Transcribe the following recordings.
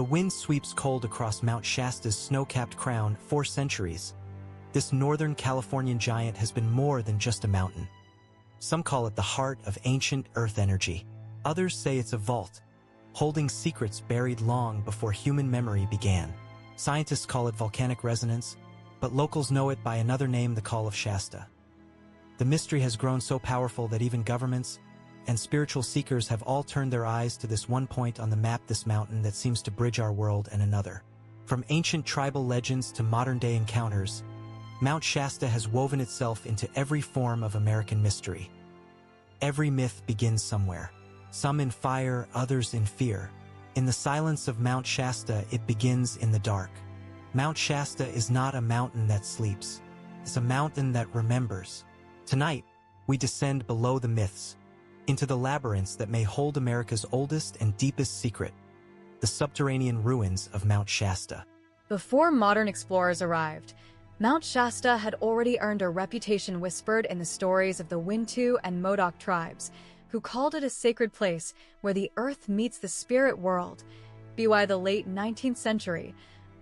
The wind sweeps cold across Mount Shasta's snow-capped crown for centuries. This northern Californian giant has been more than just a mountain. Some call it the heart of ancient Earth energy. Others say it's a vault, holding secrets buried long before human memory began. Scientists call it volcanic resonance, but locals know it by another name, the Call of Shasta. The mystery has grown so powerful that even governments and spiritual seekers have all turned their eyes to this one point on the map, this mountain that seems to bridge our world and another. From ancient tribal legends to modern-day encounters, Mount Shasta has woven itself into every form of American mystery. Every myth begins somewhere, some in fire, others in fear. In the silence of Mount Shasta, it begins in the dark. Mount Shasta is not a mountain that sleeps. It's a mountain that remembers. Tonight, we descend below the myths, into the labyrinths that may hold America's oldest and deepest secret, the subterranean ruins of Mount Shasta. Before modern explorers arrived, Mount Shasta had already earned a reputation whispered in the stories of the Wintu and Modoc tribes, who called it a sacred place where the earth meets the spirit world. By the late 19th century,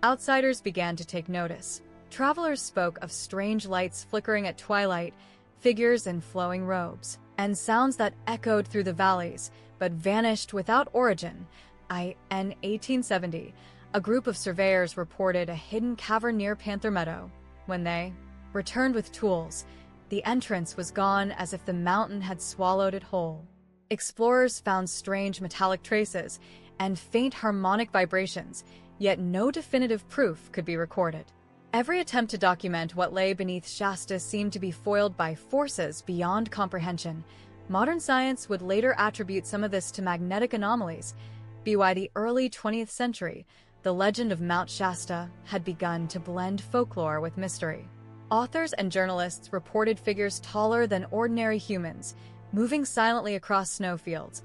outsiders began to take notice. Travelers spoke of strange lights flickering at twilight, figures in flowing robes, and sounds that echoed through the valleys, but vanished without origin. In 1870, a group of surveyors reported a hidden cavern near Panther Meadow. When they returned with tools, the entrance was gone as if the mountain had swallowed it whole. Explorers found strange metallic traces and faint harmonic vibrations, yet no definitive proof could be recorded. Every attempt to document what lay beneath Shasta seemed to be foiled by forces beyond comprehension. Modern science would later attribute some of this to magnetic anomalies. By the early 20th century, the legend of Mount Shasta had begun to blend folklore with mystery. Authors and journalists reported figures taller than ordinary humans, moving silently across snowfields.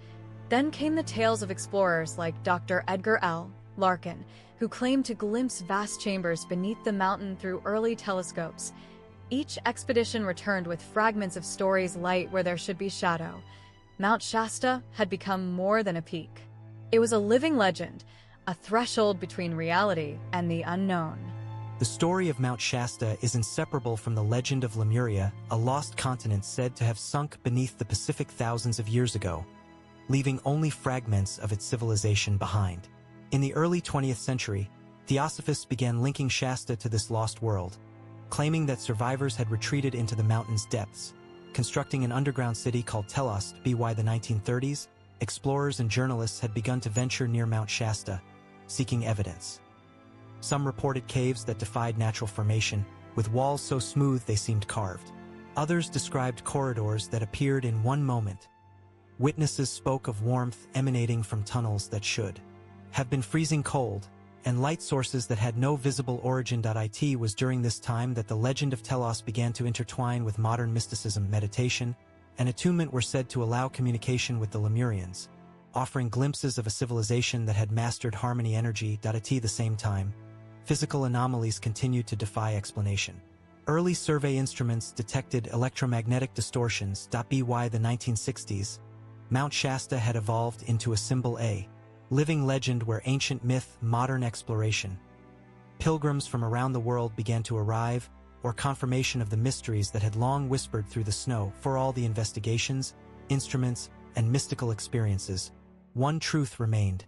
Then came the tales of explorers like Dr. Edgar L. Larkin, who claimed to glimpse vast chambers beneath the mountain through early telescopes. Each expedition returned with fragments of stories light where there should be shadow. Mount Shasta had become more than a peak. It was a living legend, a threshold between reality and the unknown. The story of Mount Shasta is inseparable from the legend of Lemuria, a lost continent said to have sunk beneath the Pacific thousands of years ago, leaving only fragments of its civilization behind. In the early 20th century, theosophists began linking Shasta to this lost world, claiming that survivors had retreated into the mountain's depths, constructing an underground city called Telos. By the 1930s, explorers and journalists had begun to venture near Mount Shasta, seeking evidence. Some reported caves that defied natural formation, with walls so smooth they seemed carved. Others described corridors that appeared in one moment. Witnesses spoke of warmth emanating from tunnels that should have been freezing cold, and light sources that had no visible origin. It was during this time that the legend of Telos began to intertwine with modern mysticism. Meditation and attunement were said to allow communication with the Lemurians, offering glimpses of a civilization that had mastered harmony energy. At the same time, physical anomalies continued to defy explanation. Early survey instruments detected electromagnetic distortions. By the 1960s, Mount Shasta had evolved into a symbol, a living legend where ancient myth, modern exploration. Pilgrims from around the world began to arrive, or confirmation of the mysteries that had long whispered through the snow. For all the investigations, instruments, and mystical experiences, one truth remained.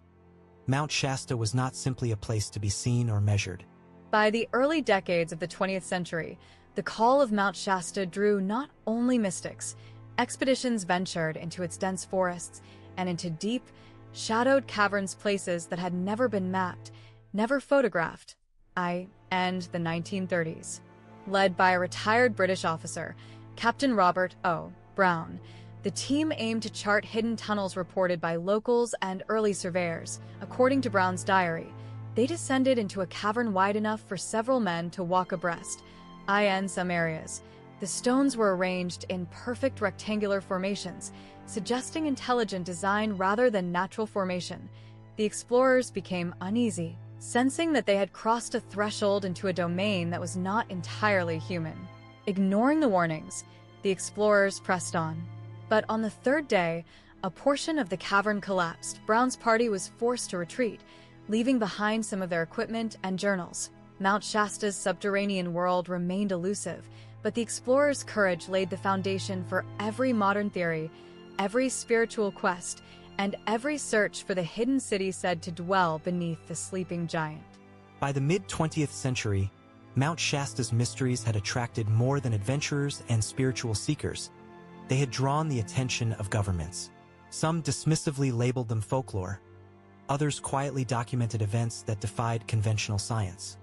Mount Shasta was not simply a place to be seen or measured. By the early decades of the 20th century, the call of Mount Shasta drew not only mystics. Expeditions ventured into its dense forests and into deep, shadowed caverns, places that had never been mapped, never photographed. In the 1930s. Led by a retired British officer, Captain Robert O. Brown, the team aimed to chart hidden tunnels reported by locals and early surveyors. According to Brown's diary, they descended into a cavern wide enough for several men to walk abreast. In some areas, the stones were arranged in perfect rectangular formations, suggesting intelligent design rather than natural formation. The explorers became uneasy, sensing that they had crossed a threshold into a domain that was not entirely human. Ignoring the warnings, the explorers pressed on. But on the third day, a portion of the cavern collapsed. Brown's party was forced to retreat, leaving behind some of their equipment and journals. Mount Shasta's subterranean world remained elusive, but the explorers' courage laid the foundation for every modern theory, every spiritual quest, and every search for the hidden city said to dwell beneath the sleeping giant. By the mid-20th century, Mount Shasta's mysteries had attracted more than adventurers and spiritual seekers. They had drawn the attention of governments. Some dismissively labeled them folklore. Others quietly documented events that defied conventional science.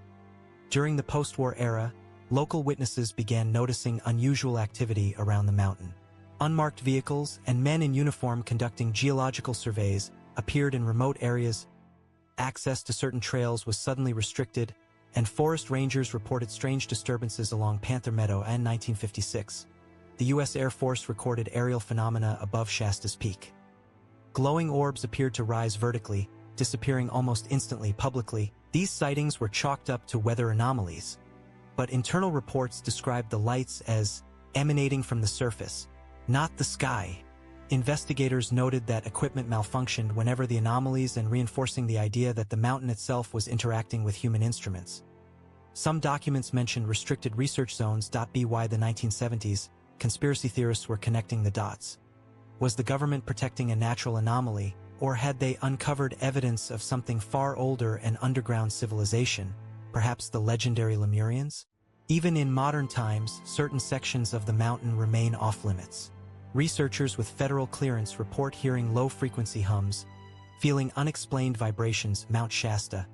During the post-war era, local witnesses began noticing unusual activity around the mountain. Unmarked vehicles and men in uniform conducting geological surveys appeared in remote areas. Access to certain trails was suddenly restricted, and forest rangers reported strange disturbances along Panther Meadow in 1956. The U.S. Air Force recorded aerial phenomena above Shasta's peak. Glowing orbs appeared to rise vertically, disappearing almost instantly publicly. These sightings were chalked up to weather anomalies, but internal reports described the lights as emanating from the surface, not the sky. Investigators noted that equipment malfunctioned whenever the anomalies and reinforcing the idea that the mountain itself was interacting with human instruments. Some documents mentioned restricted research zones. By the 1970s, conspiracy theorists were connecting the dots. Was the government protecting a natural anomaly, or had they uncovered evidence of something far older and underground civilization, perhaps the legendary Lemurians? Even in modern times, certain sections of the mountain remain off-limits. Researchers with federal clearance report hearing low-frequency hums, feeling unexplained vibrations. Mount Shasta,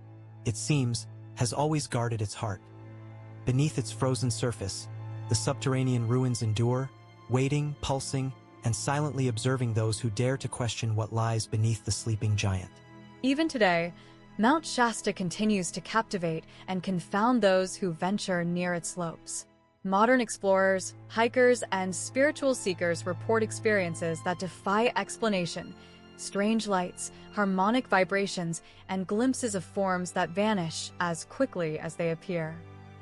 it seems, has always guarded its heart. Beneath its frozen surface, the subterranean ruins endure, waiting, pulsing, and silently observing those who dare to question what lies beneath the sleeping giant. Even today, Mount Shasta continues to captivate and confound those who venture near its slopes. Modern explorers, hikers, and spiritual seekers report experiences that defy explanation: strange lights, harmonic vibrations, and glimpses of forms that vanish as quickly as they appear.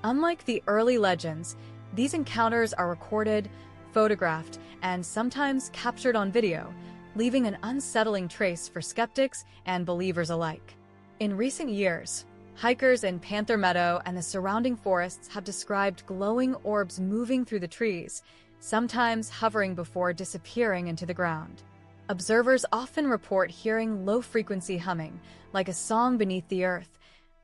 Unlike the early legends, these encounters are recorded, photographed, and sometimes captured on video, leaving an unsettling trace for skeptics and believers alike. In recent years, hikers in Panther Meadow and the surrounding forests have described glowing orbs moving through the trees, sometimes hovering before disappearing into the ground. Observers often report hearing low-frequency humming, like a song beneath the earth,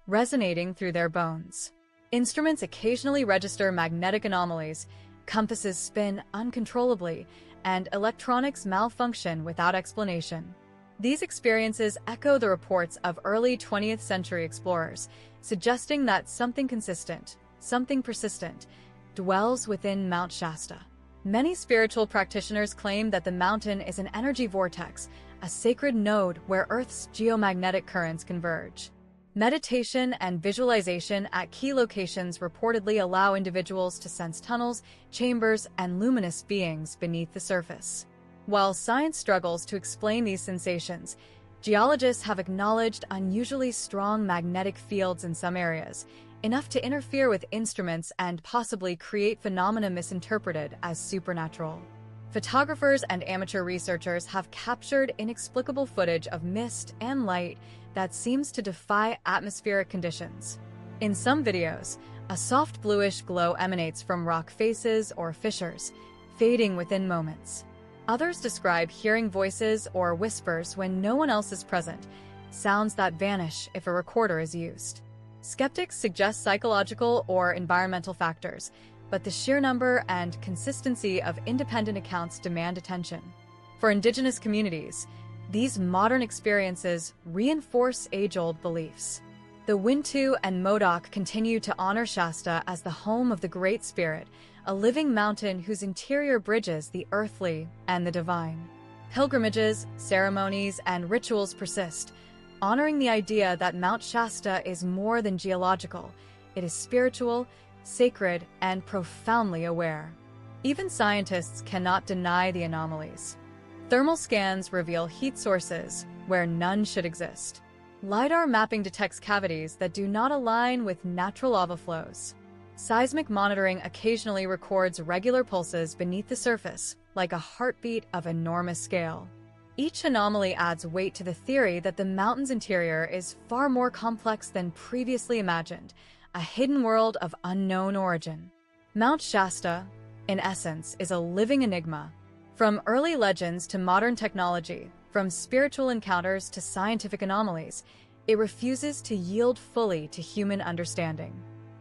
resonating through their bones. Instruments occasionally register magnetic anomalies, compasses spin uncontrollably, and electronics malfunction without explanation. These experiences echo the reports of early 20th century explorers, suggesting that something consistent, something persistent, dwells within Mount Shasta. Many spiritual practitioners claim that the mountain is an energy vortex, a sacred node where Earth's geomagnetic currents converge. Meditation and visualization at key locations reportedly allow individuals to sense tunnels, chambers, and luminous beings beneath the surface. While science struggles to explain these sensations, geologists have acknowledged unusually strong magnetic fields in some areas, enough to interfere with instruments and possibly create phenomena misinterpreted as supernatural. Photographers and amateur researchers have captured inexplicable footage of mist and light that seems to defy atmospheric conditions. In some videos, a soft bluish glow emanates from rock faces or fissures, fading within moments. Others describe hearing voices or whispers when no one else is present, sounds that vanish if a recorder is used. Skeptics suggest psychological or environmental factors, but the sheer number and consistency of independent accounts demand attention. For Indigenous communities, these modern experiences reinforce age-old beliefs. The Wintu and Modoc continue to honor Shasta as the home of the Great Spirit, a living mountain whose interior bridges the earthly and the divine. Pilgrimages, ceremonies, and rituals persist, honoring the idea that Mount Shasta is more than geological. It is spiritual, sacred, and profoundly aware. Even scientists cannot deny the anomalies. Thermal scans reveal heat sources where none should exist. LiDAR mapping detects cavities that do not align with natural lava flows. Seismic monitoring occasionally records regular pulses beneath the surface, like a heartbeat of enormous scale. Each anomaly adds weight to the theory that the mountain's interior is far more complex than previously imagined, a hidden world of unknown origin. Mount Shasta, in essence, is a living enigma. From early legends to modern technology, from spiritual encounters to scientific anomalies, it refuses to yield fully to human understanding.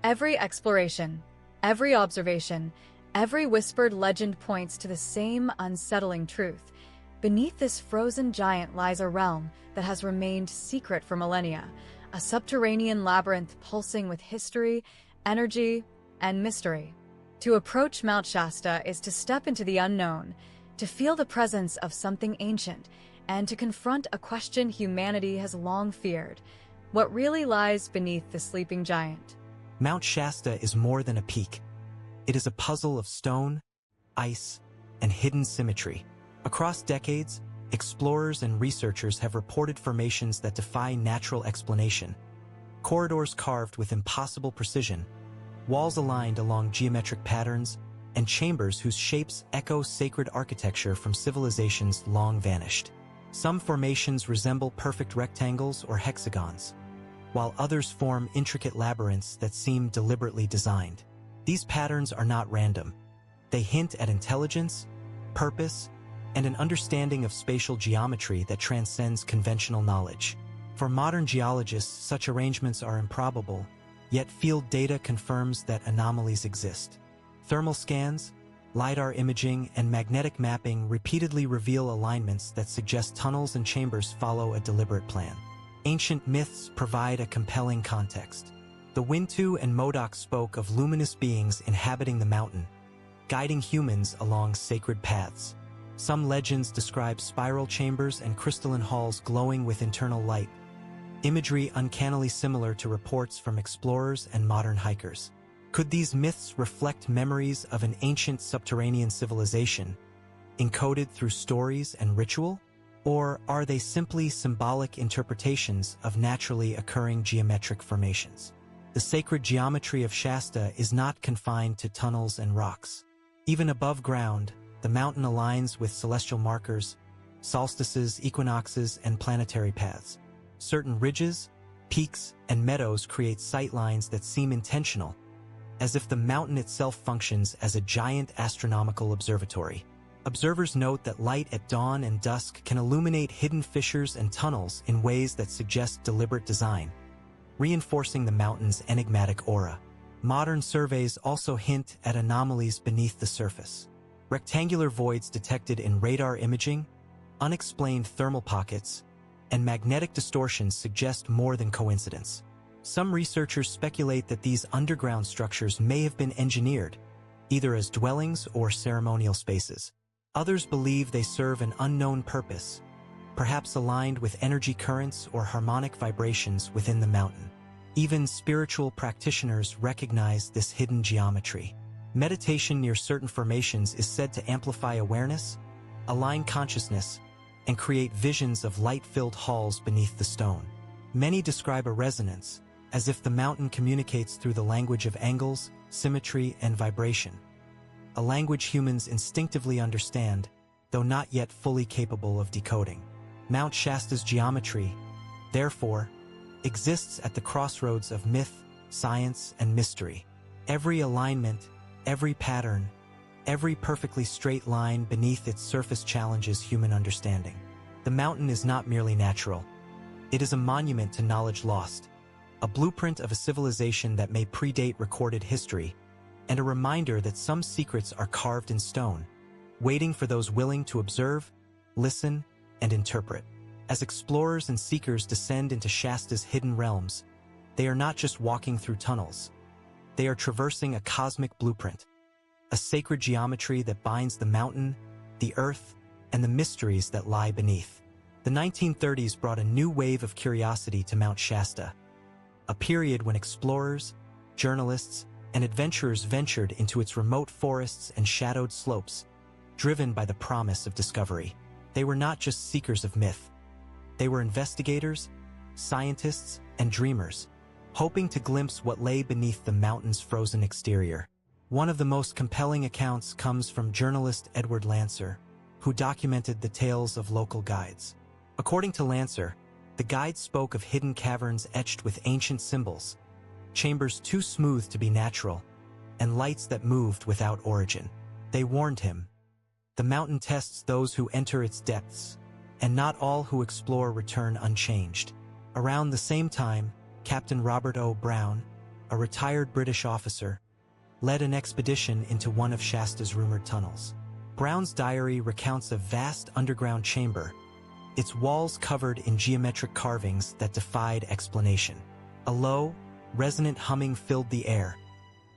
Every exploration, every observation, every whispered legend points to the same unsettling truth. Beneath this frozen giant lies a realm that has remained secret for millennia, a subterranean labyrinth pulsing with history, energy, and mystery. To approach Mount Shasta is to step into the unknown, to feel the presence of something ancient, and to confront a question humanity has long feared: what really lies beneath the sleeping giant? Mount Shasta is more than a peak. It is a puzzle of stone, ice, and hidden symmetry. Across decades, explorers and researchers have reported formations that defy natural explanation. Corridors carved with impossible precision, walls aligned along geometric patterns, and chambers whose shapes echo sacred architecture from civilizations long vanished. Some formations resemble perfect rectangles or hexagons, while others form intricate labyrinths that seem deliberately designed. These patterns are not random. They hint at intelligence, purpose, and an understanding of spatial geometry that transcends conventional knowledge. For modern geologists, such arrangements are improbable, yet field data confirms that anomalies exist. Thermal scans, LiDAR imaging, and magnetic mapping repeatedly reveal alignments that suggest tunnels and chambers follow a deliberate plan. Ancient myths provide a compelling context. The Wintu and Modoc spoke of luminous beings inhabiting the mountain, guiding humans along sacred paths. Some legends describe spiral chambers and crystalline halls glowing with internal light, imagery uncannily similar to reports from explorers and modern hikers. Could these myths reflect memories of an ancient subterranean civilization, encoded through stories and ritual? Or are they simply symbolic interpretations of naturally occurring geometric formations? The sacred geometry of Shasta is not confined to tunnels and rocks. Even above ground, the mountain aligns with celestial markers, solstices, equinoxes, and planetary paths. Certain ridges, peaks, and meadows create sightlines that seem intentional, as if the mountain itself functions as a giant astronomical observatory. Observers note that light at dawn and dusk can illuminate hidden fissures and tunnels in ways that suggest deliberate design, reinforcing the mountain's enigmatic aura. Modern surveys also hint at anomalies beneath the surface. Rectangular voids detected in radar imaging, unexplained thermal pockets, and magnetic distortions suggest more than coincidence. Some researchers speculate that these underground structures may have been engineered, either as dwellings or ceremonial spaces. Others believe they serve an unknown purpose, perhaps aligned with energy currents or harmonic vibrations within the mountain. Even spiritual practitioners recognize this hidden geometry. Meditation near certain formations is said to amplify awareness, align consciousness, and create visions of light-filled halls beneath the stone. Many describe a resonance, as if the mountain communicates through the language of angles, symmetry, and vibration, a language humans instinctively understand, though not yet fully capable of decoding. Mount Shasta's geometry, therefore, exists at the crossroads of myth, science, and mystery. Every alignment, every pattern, every perfectly straight line beneath its surface challenges human understanding. The mountain is not merely natural. It is a monument to knowledge lost, a blueprint of a civilization that may predate recorded history, and a reminder that some secrets are carved in stone, waiting for those willing to observe, listen, and interpret. As explorers and seekers descend into Shasta's hidden realms, they are not just walking through tunnels. They are traversing a cosmic blueprint, a sacred geometry that binds the mountain, the earth, and the mysteries that lie beneath. The 1930s brought a new wave of curiosity to Mount Shasta, a period when explorers, journalists, and adventurers ventured into its remote forests and shadowed slopes, driven by the promise of discovery. They were not just seekers of myth. They were investigators, scientists, and dreamers, hoping to glimpse what lay beneath the mountain's frozen exterior. One of the most compelling accounts comes from journalist Edward Lancer, who documented the tales of local guides. According to Lancer, the guide spoke of hidden caverns etched with ancient symbols, chambers too smooth to be natural, and lights that moved without origin. They warned him, "The mountain tests those who enter its depths, and not all who explore return unchanged." Around the same time, Captain Robert O. Brown, a retired British officer, led an expedition into one of Shasta's rumored tunnels. Brown's diary recounts a vast underground chamber, its walls covered in geometric carvings that defied explanation. A low, resonant humming filled the air,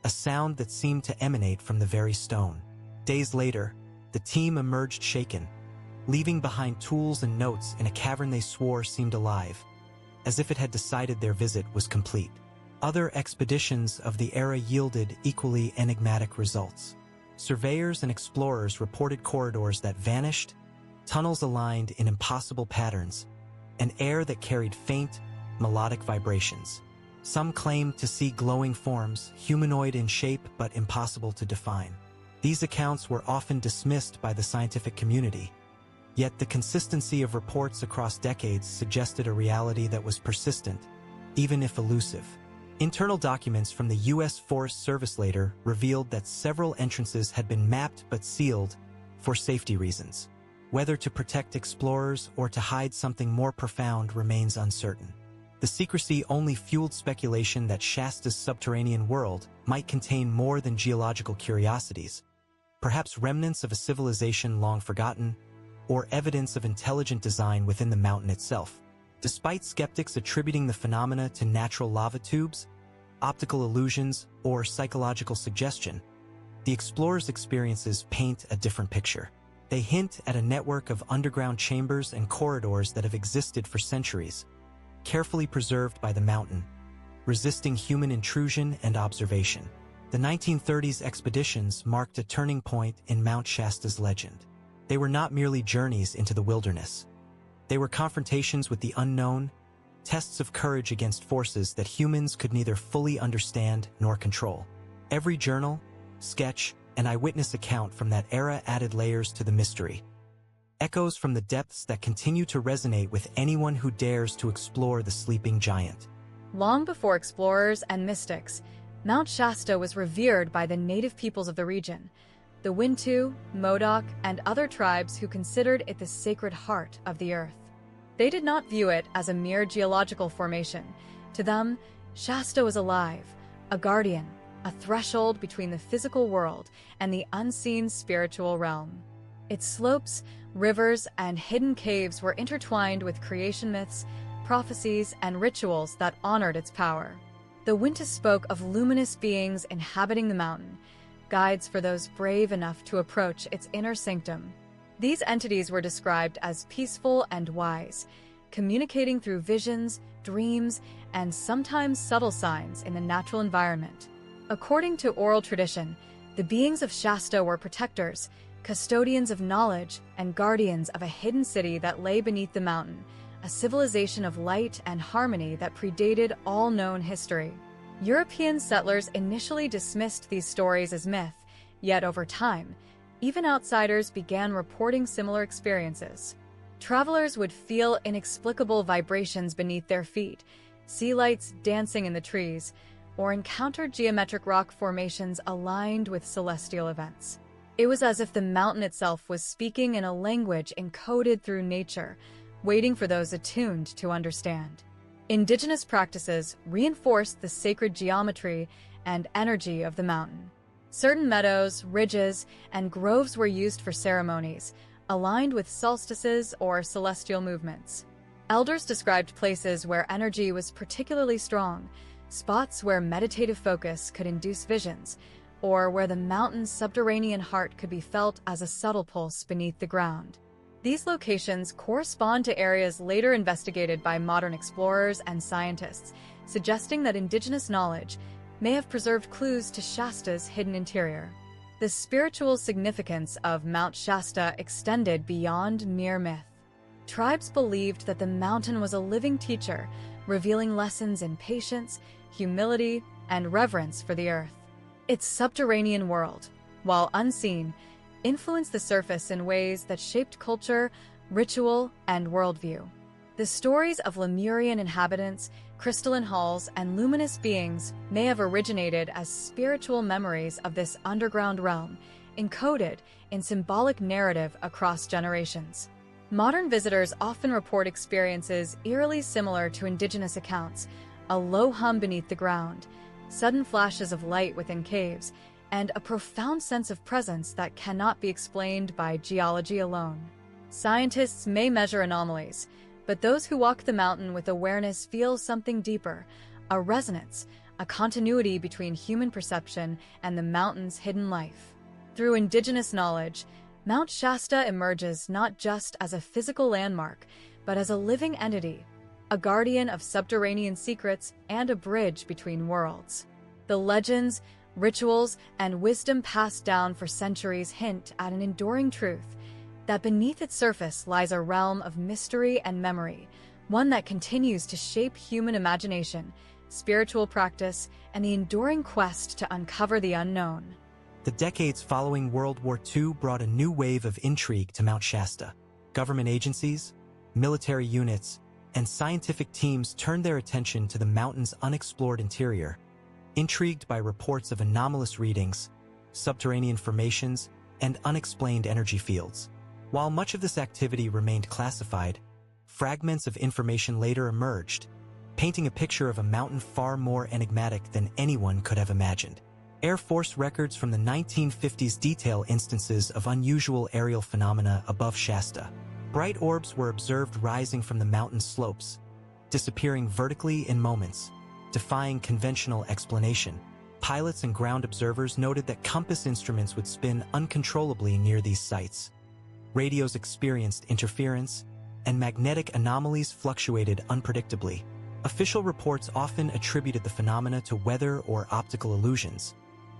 a sound that seemed to emanate from the very stone. Days later, the team emerged shaken, leaving behind tools and notes in a cavern they swore seemed alive, as if it had decided their visit was complete. Other expeditions of the era yielded equally enigmatic results. Surveyors and explorers reported corridors that vanished, tunnels aligned in impossible patterns, and air that carried faint, melodic vibrations. Some claimed to see glowing forms, humanoid in shape but impossible to define. These accounts were often dismissed by the scientific community, yet the consistency of reports across decades suggested a reality that was persistent, even if elusive. Internal documents from the U.S. Forest Service later revealed that several entrances had been mapped but sealed for safety reasons. Whether to protect explorers or to hide something more profound remains uncertain. The secrecy only fueled speculation that Shasta's subterranean world might contain more than geological curiosities, perhaps remnants of a civilization long forgotten, or evidence of intelligent design within the mountain itself. Despite skeptics attributing the phenomena to natural lava tubes, optical illusions, or psychological suggestion, the explorers' experiences paint a different picture. They hint at a network of underground chambers and corridors that have existed for centuries, carefully preserved by the mountain, resisting human intrusion and observation. The 1930s expeditions marked a turning point in Mount Shasta's legend. They were not merely journeys into the wilderness. They were confrontations with the unknown, tests of courage against forces that humans could neither fully understand nor control. Every journal, sketch, and eyewitness account from that era added layers to the mystery. Echoes from the depths that continue to resonate with anyone who dares to explore the sleeping giant. Long before explorers and mystics, Mount Shasta was revered by the native peoples of the region, the Wintu, Modoc, and other tribes who considered it the sacred heart of the earth. They did not view it as a mere geological formation. To them, Shasta was alive, a guardian, a threshold between the physical world and the unseen spiritual realm. Its slopes, rivers, and hidden caves were intertwined with creation myths, prophecies, and rituals that honored its power. The Wintu spoke of luminous beings inhabiting the mountain, guides for those brave enough to approach its inner sanctum. These entities were described as peaceful and wise, communicating through visions, dreams, and sometimes subtle signs in the natural environment. According to oral tradition, the beings of Shasta were protectors, custodians of knowledge, and guardians of a hidden city that lay beneath the mountain, a civilization of light and harmony that predated all known history. European settlers initially dismissed these stories as myth, yet over time, even outsiders began reporting similar experiences. Travelers would feel inexplicable vibrations beneath their feet, see lights dancing in the trees, or encounter geometric rock formations aligned with celestial events. It was as if the mountain itself was speaking in a language encoded through nature, waiting for those attuned to understand. Indigenous practices reinforced the sacred geometry and energy of the mountain. Certain meadows, ridges, and groves were used for ceremonies, aligned with solstices or celestial movements. Elders described places where energy was particularly strong, spots where meditative focus could induce visions, or where the mountain's subterranean heart could be felt as a subtle pulse beneath the ground. These locations correspond to areas later investigated by modern explorers and scientists, suggesting that indigenous knowledge may have preserved clues to Shasta's hidden interior. The spiritual significance of Mount Shasta extended beyond mere myth. Tribes believed that the mountain was a living teacher, revealing lessons in patience, humility, and reverence for the earth. Its subterranean world, while unseen, influenced the surface in ways that shaped culture, ritual, and worldview. The stories of Lemurian inhabitants, crystalline halls, and luminous beings may have originated as spiritual memories of this underground realm, encoded in symbolic narrative across generations. Modern visitors often report experiences eerily similar to Indigenous accounts: a low hum beneath the ground, sudden flashes of light within caves, and a profound sense of presence that cannot be explained by geology alone. Scientists may measure anomalies, but those who walk the mountain with awareness feel something deeper: a resonance, a continuity between human perception and the mountain's hidden life. Through Indigenous knowledge, Mount Shasta emerges not just as a physical landmark, but as a living entity, a guardian of subterranean secrets and a bridge between worlds. The legends, rituals, and wisdom passed down for centuries hint at an enduring truth: that beneath its surface lies a realm of mystery and memory, one that continues to shape human imagination, spiritual practice, and the enduring quest to uncover the unknown. The decades following World War II brought a new wave of intrigue to Mount Shasta. Government agencies, military units, and scientific teams turned their attention to the mountain's unexplored interior, intrigued by reports of anomalous readings, subterranean formations, and unexplained energy fields. While much of this activity remained classified, fragments of information later emerged, painting a picture of a mountain far more enigmatic than anyone could have imagined. Air Force records from the 1950s detail instances of unusual aerial phenomena above Shasta. Bright orbs were observed rising from the mountain's slopes, disappearing vertically in moments, defying conventional explanation. Pilots and ground observers noted that compass instruments would spin uncontrollably near these sites. Radios experienced interference, and magnetic anomalies fluctuated unpredictably. Official reports often attributed the phenomena to weather or optical illusions,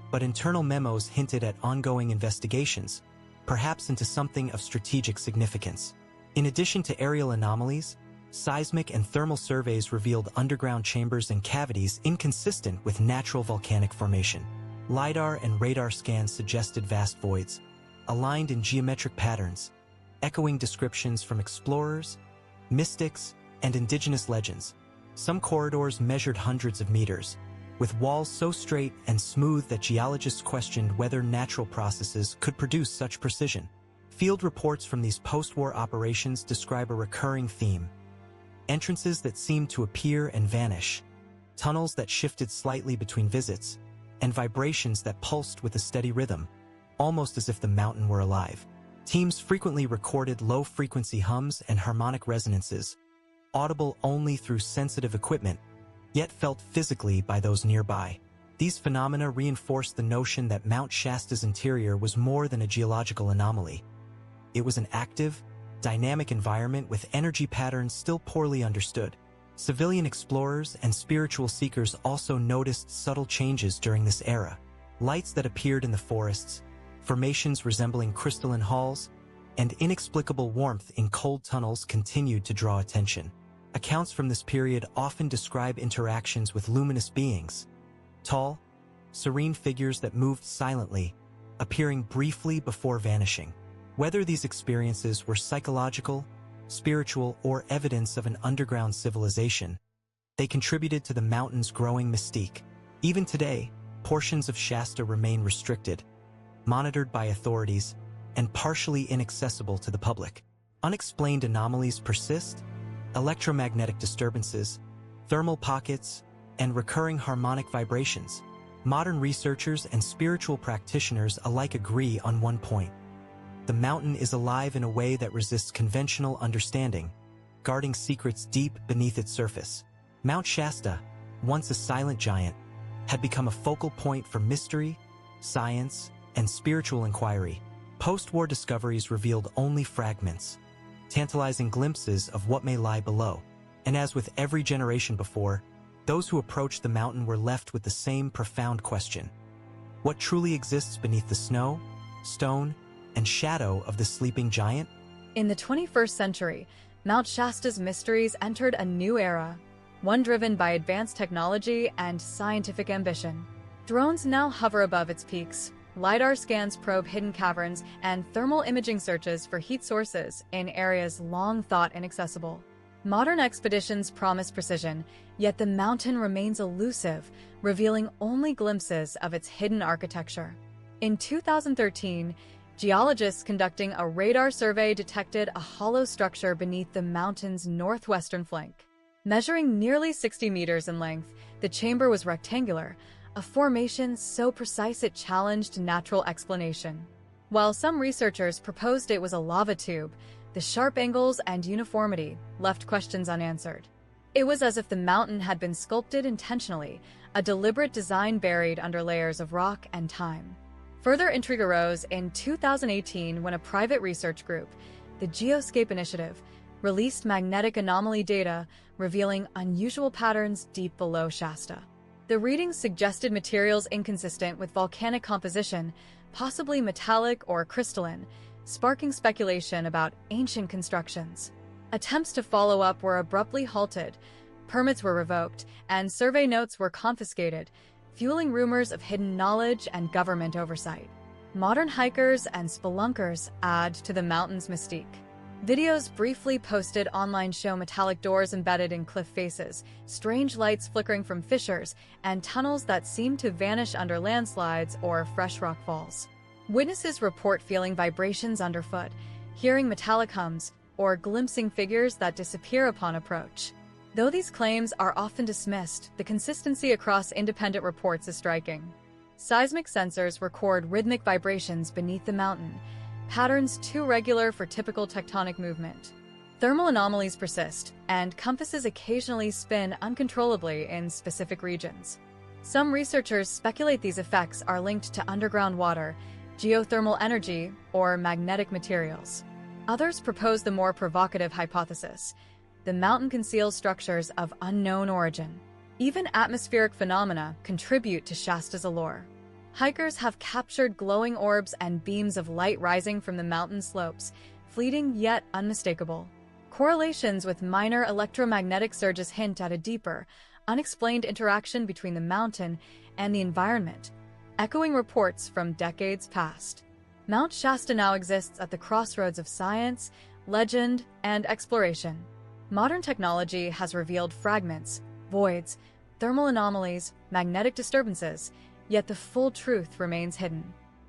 but internal memos hinted at ongoing investigations, perhaps into something of strategic significance. In addition to aerial anomalies, seismic and thermal surveys revealed underground chambers and cavities inconsistent with natural volcanic formation. LiDAR and radar scans suggested vast voids, aligned in geometric patterns, echoing descriptions from explorers, mystics, and indigenous legends. Some corridors measured hundreds of meters, with walls so straight and smooth that geologists questioned whether natural processes could produce such precision. Field reports from these post-war operations describe a recurring theme: entrances that seemed to appear and vanish, tunnels that shifted slightly between visits, and vibrations that pulsed with a steady rhythm, almost as if the mountain were alive. Teams frequently recorded low-frequency hums and harmonic resonances, audible only through sensitive equipment, yet felt physically by those nearby. These phenomena reinforced the notion that Mount Shasta's interior was more than a geological anomaly. It was an active, dynamic environment with energy patterns still poorly understood. Civilian explorers and spiritual seekers also noticed subtle changes during this era. Lights that appeared in the forests, formations resembling crystalline halls, and inexplicable warmth in cold tunnels continued to draw attention. Accounts from this period often describe interactions with luminous beings, tall, serene figures that moved silently, appearing briefly before vanishing. Whether these experiences were psychological, spiritual, or evidence of an underground civilization, they contributed to the mountain's growing mystique. Even today, portions of Shasta remain restricted, monitored by authorities, and partially inaccessible to the public. Unexplained anomalies persist: electromagnetic disturbances, thermal pockets, and recurring harmonic vibrations. Modern researchers and spiritual practitioners alike agree on one point: the mountain is alive in a way that resists conventional understanding, guarding secrets deep beneath its surface. Mount Shasta, once a silent giant, had become a focal point for mystery, science, and spiritual inquiry. Post-war discoveries revealed only fragments, tantalizing glimpses of what may lie below. And as with every generation before, those who approached the mountain were left with the same profound question: what truly exists beneath the snow, stone, and shadow of the sleeping giant? In the 21st century, Mount Shasta's mysteries entered a new era, one driven by advanced technology and scientific ambition. Drones now hover above its peaks, LiDAR scans probe hidden caverns, and thermal imaging searches for heat sources in areas long thought inaccessible. Modern expeditions promise precision, yet the mountain remains elusive, revealing only glimpses of its hidden architecture. In 2013, geologists conducting a radar survey detected a hollow structure beneath the mountain's northwestern flank. Measuring nearly 60 meters in length, the chamber was rectangular, a formation so precise it challenged natural explanation. While some researchers proposed it was a lava tube, the sharp angles and uniformity left questions unanswered. It was as if the mountain had been sculpted intentionally, a deliberate design buried under layers of rock and time. Further intrigue arose in 2018 when a private research group, the Geoscape Initiative, released magnetic anomaly data revealing unusual patterns deep below Shasta. The readings suggested materials inconsistent with volcanic composition, possibly metallic or crystalline, sparking speculation about ancient constructions. Attempts to follow up were abruptly halted, permits were revoked, and survey notes were confiscated, fueling rumors of hidden knowledge and government oversight. Modern hikers and spelunkers add to the mountain's mystique. Videos briefly posted online show metallic doors embedded in cliff faces, strange lights flickering from fissures, and tunnels that seem to vanish under landslides or fresh rock falls. Witnesses report feeling vibrations underfoot, hearing metallic hums, or glimpsing figures that disappear upon approach. Though these claims are often dismissed, the consistency across independent reports is striking. Seismic sensors record rhythmic vibrations beneath the mountain, patterns too regular for typical tectonic movement. Thermal anomalies persist, and compasses occasionally spin uncontrollably in specific regions. Some researchers speculate these effects are linked to underground water, geothermal energy, or magnetic materials. Others propose the more provocative hypothesis: the mountain conceals structures of unknown origin. Even atmospheric phenomena contribute to Shasta's allure. Hikers have captured glowing orbs and beams of light rising from the mountain slopes, fleeting yet unmistakable. Correlations with minor electromagnetic surges hint at a deeper, unexplained interaction between the mountain and the environment, echoing reports from decades past. Mount Shasta now exists at the crossroads of science, legend, and exploration. Modern technology has revealed fragments, voids, thermal anomalies, magnetic disturbances, yet the full truth remains hidden.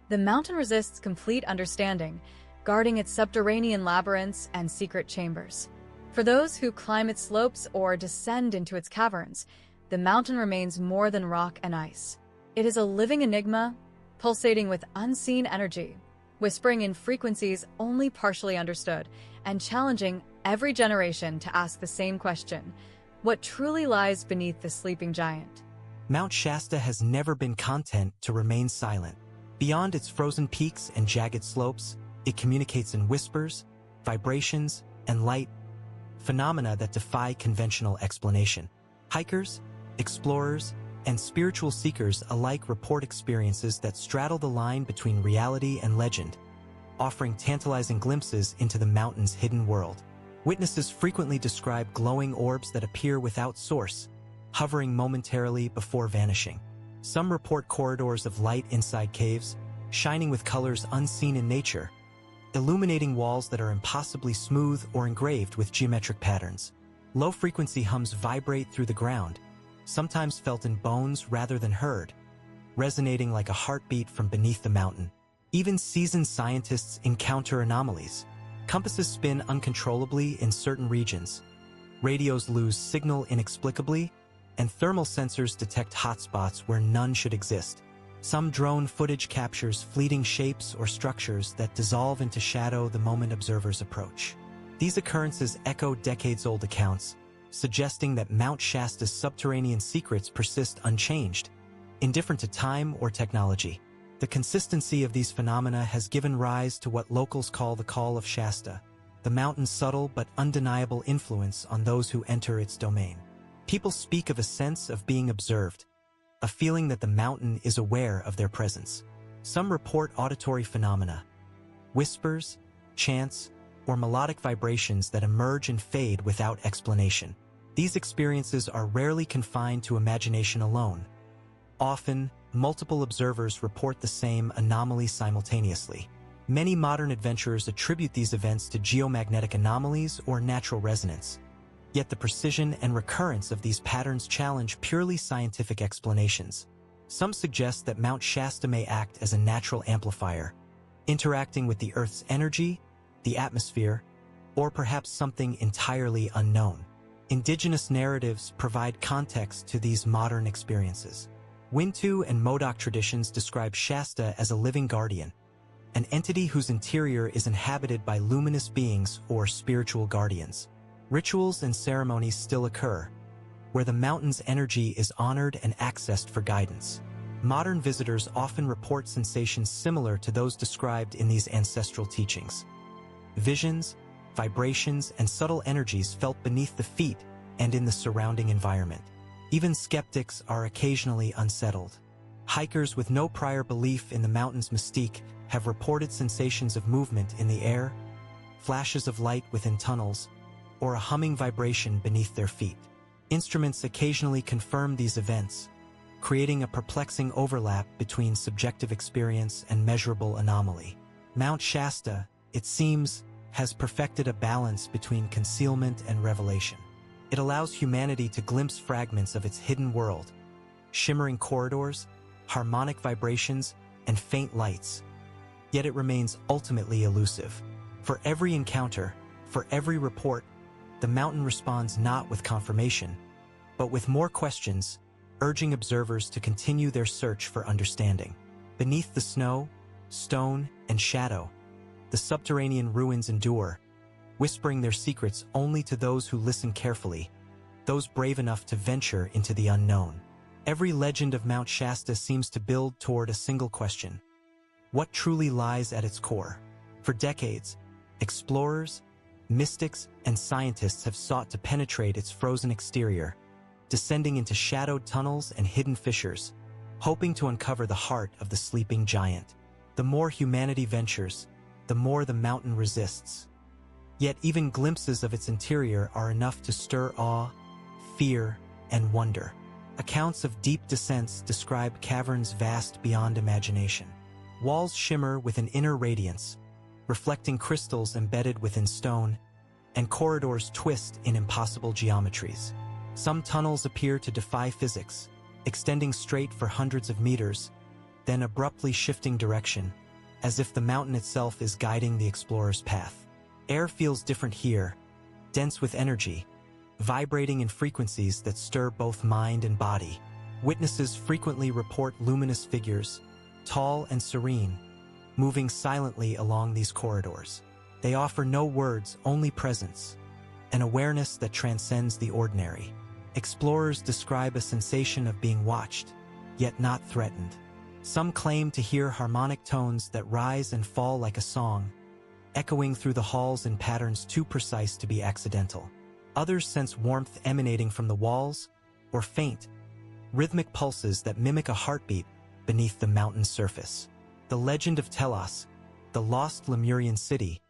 The mountain resists complete understanding, guarding its subterranean labyrinths and secret chambers. For those who climb its slopes or descend into its caverns, the mountain remains more than rock and ice. It is a living enigma, pulsating with unseen energy, whispering in frequencies only partially understood, and challenging every generation to ask the same question: what truly lies beneath the sleeping giant? Mount Shasta has never been content to remain silent. Beyond its frozen peaks and jagged slopes, it communicates in whispers, vibrations, and light, phenomena that defy conventional explanation. Hikers, explorers, and spiritual seekers alike report experiences that straddle the line between reality and legend, offering tantalizing glimpses into the mountain's hidden world. Witnesses frequently describe glowing orbs that appear without source, hovering momentarily before vanishing. Some report corridors of light inside caves, shining with colors unseen in nature, illuminating walls that are impossibly smooth or engraved with geometric patterns. Low-frequency hums vibrate through the ground, sometimes felt in bones rather than heard, resonating like a heartbeat from beneath the mountain. Even seasoned scientists encounter anomalies. Compasses spin uncontrollably in certain regions, radios lose signal inexplicably, and thermal sensors detect hotspots where none should exist. Some drone footage captures fleeting shapes or structures that dissolve into shadow the moment observers approach. These occurrences echo decades-old accounts, suggesting that Mount Shasta's subterranean secrets persist unchanged, indifferent to time or technology. The consistency of these phenomena has given rise to what locals call the Call of Shasta, the mountain's subtle but undeniable influence on those who enter its domain. People speak of a sense of being observed, a feeling that the mountain is aware of their presence. Some report auditory phenomena, whispers, chants, or melodic vibrations that emerge and fade without explanation. These experiences are rarely confined to imagination alone. Often, multiple observers report the same anomaly simultaneously. Many modern adventurers attribute these events to geomagnetic anomalies or natural resonance. Yet the precision and recurrence of these patterns challenge purely scientific explanations. Some suggest that Mount Shasta may act as a natural amplifier, interacting with the Earth's energy, the atmosphere, or perhaps something entirely unknown. Indigenous narratives provide context to these modern experiences. Wintu and Modoc traditions describe Shasta as a living guardian, an entity whose interior is inhabited by luminous beings or spiritual guardians. Rituals and ceremonies still occur, where the mountain's energy is honored and accessed for guidance. Modern visitors often report sensations similar to those described in these ancestral teachings. Visions, vibrations, and subtle energies felt beneath the feet and in the surrounding environment. Even skeptics are occasionally unsettled. Hikers with no prior belief in the mountain's mystique have reported sensations of movement in the air, flashes of light within tunnels, or a humming vibration beneath their feet. Instruments occasionally confirm these events, creating a perplexing overlap between subjective experience and measurable anomaly. Mount Shasta, it seems, has perfected a balance between concealment and revelation. It allows humanity to glimpse fragments of its hidden world, shimmering corridors, harmonic vibrations, and faint lights. Yet it remains ultimately elusive. For every encounter, for every report, the mountain responds not with confirmation, but with more questions, urging observers to continue their search for understanding. Beneath the snow, stone, and shadow, the subterranean ruins endure, whispering their secrets only to those who listen carefully, those brave enough to venture into the unknown. Every legend of Mount Shasta seems to build toward a single question: what truly lies at its core? For decades, explorers, mystics, and scientists have sought to penetrate its frozen exterior, descending into shadowed tunnels and hidden fissures, hoping to uncover the heart of the sleeping giant. The more humanity ventures, the more the mountain resists. Yet even glimpses of its interior are enough to stir awe, fear, and wonder. Accounts of deep descents describe caverns vast beyond imagination. Walls shimmer with an inner radiance, reflecting crystals embedded within stone, and corridors twist in impossible geometries. Some tunnels appear to defy physics, extending straight for hundreds of meters, then abruptly shifting direction, as if the mountain itself is guiding the explorer's path. Air feels different here, dense with energy, vibrating in frequencies that stir both mind and body. Witnesses frequently report luminous figures, tall and serene, moving silently along these corridors. They offer no words, only presence, an awareness that transcends the ordinary. Explorers describe a sensation of being watched, yet not threatened. Some claim to hear harmonic tones that rise and fall like a song, echoing through the halls in patterns too precise to be accidental. Others sense warmth emanating from the walls, or faint, rhythmic pulses that mimic a heartbeat beneath the mountain's surface. The legend of Telos, the lost Lemurian city,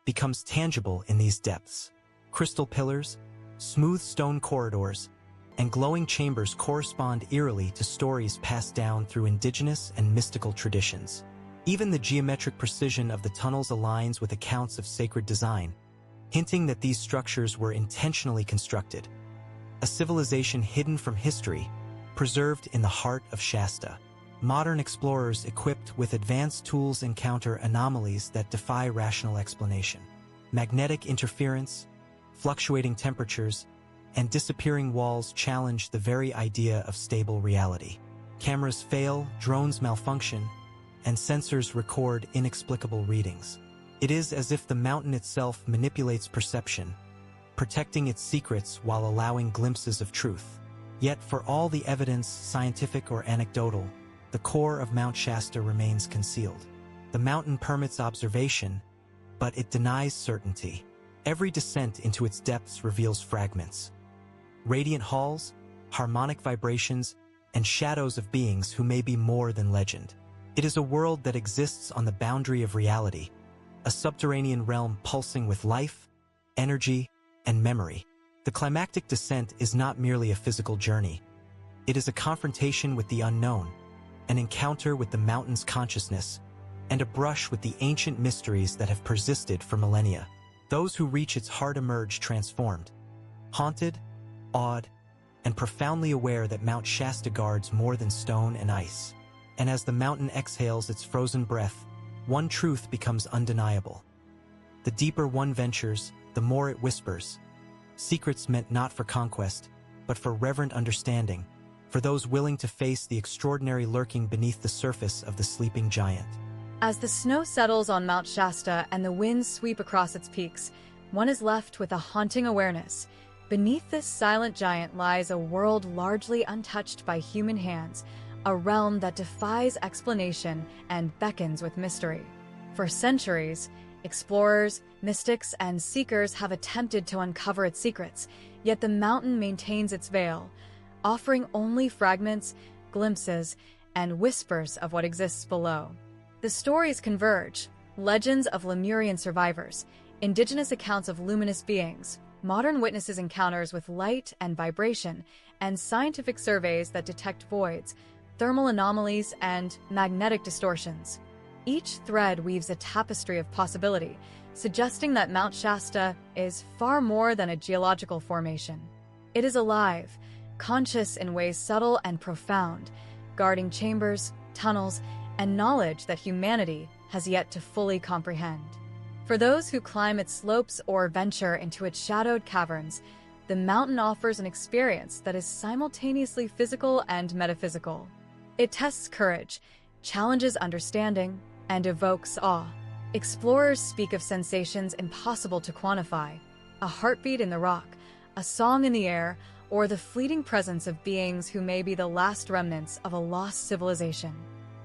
becomes tangible in these depths. Crystal pillars, smooth stone corridors, and glowing chambers correspond eerily to stories passed down through indigenous and mystical traditions. Even the geometric precision of the tunnels aligns with accounts of sacred design, hinting that these structures were intentionally constructed. A civilization hidden from history, preserved in the heart of Shasta. Modern explorers equipped with advanced tools encounter anomalies that defy rational explanation. Magnetic interference, fluctuating temperatures, and disappearing walls challenge the very idea of stable reality. Cameras fail, drones malfunction, and sensors record inexplicable readings. It is as if the mountain itself manipulates perception, protecting its secrets while allowing glimpses of truth. Yet for all the evidence, scientific or anecdotal, the core of Mount Shasta remains concealed. The mountain permits observation, but it denies certainty. Every descent into its depths reveals fragments. Radiant halls, harmonic vibrations, and shadows of beings who may be more than legend. It is a world that exists on the boundary of reality, a subterranean realm pulsing with life, energy, and memory. The climactic descent is not merely a physical journey. It is a confrontation with the unknown, an encounter with the mountain's consciousness, and a brush with the ancient mysteries that have persisted for millennia. Those who reach its heart emerge transformed, haunted, awed, and profoundly aware that Mount Shasta guards more than stone and ice. And as the mountain exhales its frozen breath, one truth becomes undeniable. The deeper one ventures, the more it whispers. Secrets meant not for conquest, but for reverent understanding, for those willing to face the extraordinary lurking beneath the surface of the sleeping giant. As the snow settles on Mount Shasta and the winds sweep across its peaks, one is left with a haunting awareness. Beneath this silent giant lies a world largely untouched by human hands, a realm that defies explanation and beckons with mystery. For centuries, explorers, mystics, and seekers have attempted to uncover its secrets, yet the mountain maintains its veil, offering only fragments, glimpses, and whispers of what exists below. The stories converge: legends of Lemurian survivors, indigenous accounts of luminous beings, modern witnesses' encounters with light and vibration, and scientific surveys that detect voids, thermal anomalies, and magnetic distortions. Each thread weaves a tapestry of possibility, suggesting that Mount Shasta is far more than a geological formation. It is alive, conscious in ways subtle and profound, guarding chambers, tunnels, and knowledge that humanity has yet to fully comprehend. For those who climb its slopes or venture into its shadowed caverns, the mountain offers an experience that is simultaneously physical and metaphysical. It tests courage, challenges understanding, and evokes awe. Explorers speak of sensations impossible to quantify: a heartbeat in the rock, a song in the air, or the fleeting presence of beings who may be the last remnants of a lost civilization.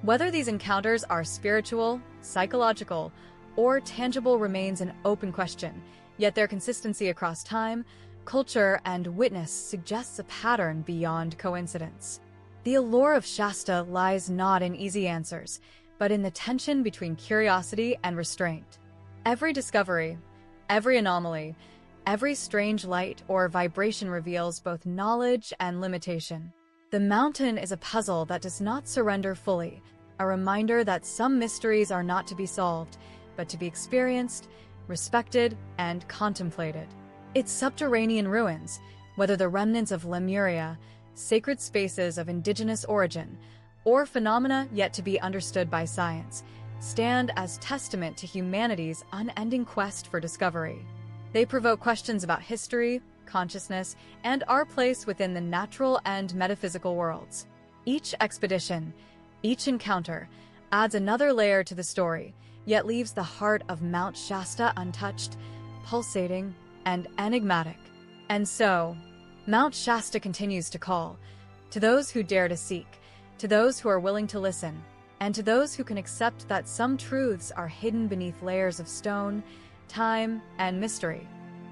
Whether these encounters are spiritual, psychological, or tangible remains an open question, yet their consistency across time, culture, and witness suggests a pattern beyond coincidence. The allure of Shasta lies not in easy answers, but in the tension between curiosity and restraint. Every discovery, every anomaly, every strange light or vibration reveals both knowledge and limitation. The mountain is a puzzle that does not surrender fully, a reminder that some mysteries are not to be solved, but to be experienced, respected, and contemplated. Its subterranean ruins, whether the remnants of Lemuria, sacred spaces of indigenous origin, or phenomena yet to be understood by science, stand as testament to humanity's unending quest for discovery. They provoke questions about history, consciousness, and our place within the natural and metaphysical worlds. Each expedition, each encounter, adds another layer to the story, yet leaves the heart of Mount Shasta untouched, pulsating, and enigmatic. And so, Mount Shasta continues to call, to those who dare to seek, to those who are willing to listen, and to those who can accept that some truths are hidden beneath layers of stone, time, and mystery.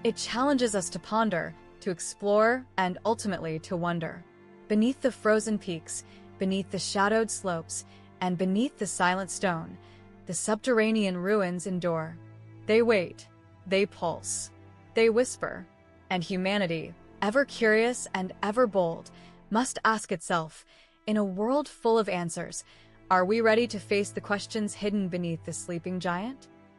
It challenges us to ponder, to explore, and ultimately to wonder. Beneath the frozen peaks, beneath the shadowed slopes, and beneath the silent stone, the subterranean ruins endure. They wait, they pulse, they whisper, and humanity, ever curious and ever bold, must ask itself, in a world full of answers, are we ready to face the questions hidden beneath the sleeping giant?